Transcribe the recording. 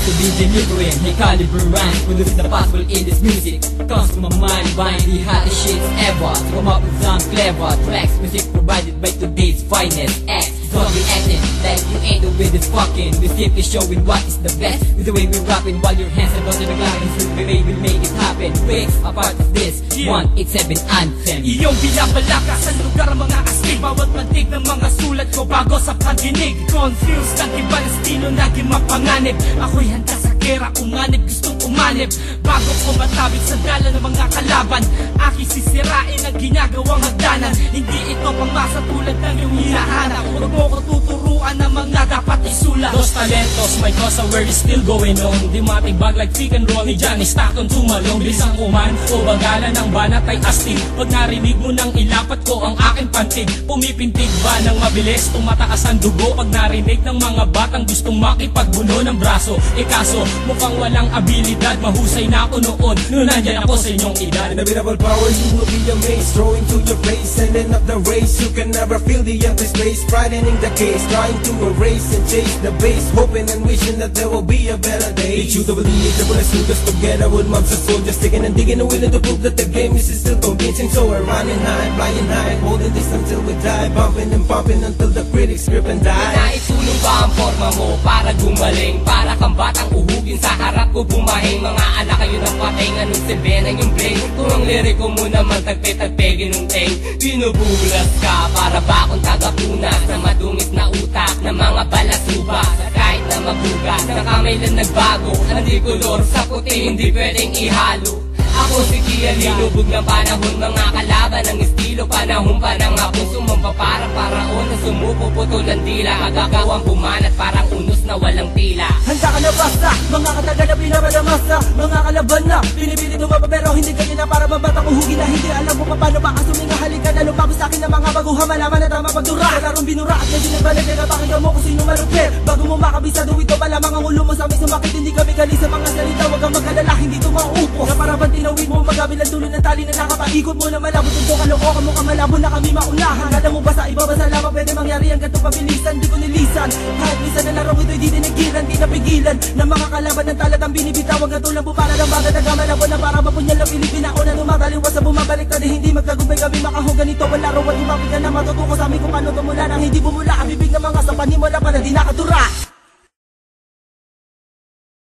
to be delivering high caliber rhymes, producing the possible in this music. Comes from my mind, buying the hottest shits ever, to come up with some clever tracks. Music provided by today's finest acts. Don't be acting like you ain't the way this fucking. We simply showing what is the best with the way we rapping, while your hands are on the ground. This way we will make it happen. Breaks a part of this 187 anthem. Iyong binabalaka sa lugar mga astig, bawat pantig ng mga sulat ko bago sa pagdinig. Confused ang iba ng estilo, naging mapanganib. Ako'y handa sa gera, umanib, gustong umanib. Bago ko matawid sa dala ng mga kalaban, aking sisirain ang ginagawang hagdanan. Hindi ito pangmasa tulad ng iyong hinahanap. Huwag mo ko tuturuan ng mga dapat isulat. Dos talentos, my cause where is still going on. Di matibag like pick and roll ni Johnny Stockton tumalong. Bilisang kuman o bagalan ng banat ay astig. Pag narinig mo nang ilapat ko ang aking pantig, pumipintig ba ng mabilis, tumataas ang dugo. Pag narinig ng mga batang gustong makipagbuno ng braso, kaso mukhang walang abilidad. Mahusay na ako noon, noon nandyan ako sa inyong edad. Unbeatable power, you will be amazed, throwing to your face and end up the race. You can never feel the empty space, frightening the case, trying to erase and chase the base, hoping and wishing that there will be a better day. It's you to believe that when I shoot us together with mobs of soldiers, digging and digging and willing to prove that the game is still convincing. So we're running high, flying high, holding this until we die, bumping and pumping until the critics script and die. Naitulong ba ang forma mo para gumaling? Para kang batang uhugin sa harap ko bumahing. Mga anak kayo ng patay, anong silbi ng yung bling? Kung ang liriko mo naman tagpe-tagpe ginunting, binubulas ka para ba akong tagapunas na madungis na utak ng mga balasuba. Kahit na mabugas, na kamay lang nagbago, ang di kolor sa puti hindi pwedeng ihalo. Ako si Kia, linubog ng panahon, mga kalaban ng estilo, panahon pa ng hapon, sumamba parang paraon na sumuko, putol ang dila, magagawang bumanat parang unos na walang tila. Handa ka na basta, mga kataga na pinamadamasa, mga kalaban na pinipilit umaba pero hindi ganyan na para mabatang uhugin na hindi alam kung paano ba ang sumingahalin ka na lumago sa akin ng mga baguhan, malaman na tama pagdura. Kalarong binura at medyo nagbalik, nagapakinggan mo kung sino malupit. Bago mo makabisado ito pala mga ulo mo sa amin sumakit, hindi kami galing sa mga salita, wag kang mag-alala, hindi ito mauupos. Na para bang tinawid mo magabilang dulo ng tali na nakapaikot mo na malabo, tunto kalokohan mo ka malabo na kami maunahan. Kala mo ba sa iba ba sa lamang pwede mangyari ang ganito pabilisan, di ko nilisan. Kahit minsan na larong ito'y di tinigilan, di napigilan ng mga kalaban ng talatang binibitawag na tulang pupala ng bagat na gamalabo na para mapunyal ng Pilipina o na tumataliwas sa bumabalik na di hindi magtagumpay kami makahugan ito. Wala raw at umapigan na matutuko sa amin kung paano tumula nang hindi bumula ang bibig ng mga sapanin, wala pa na di nakatura.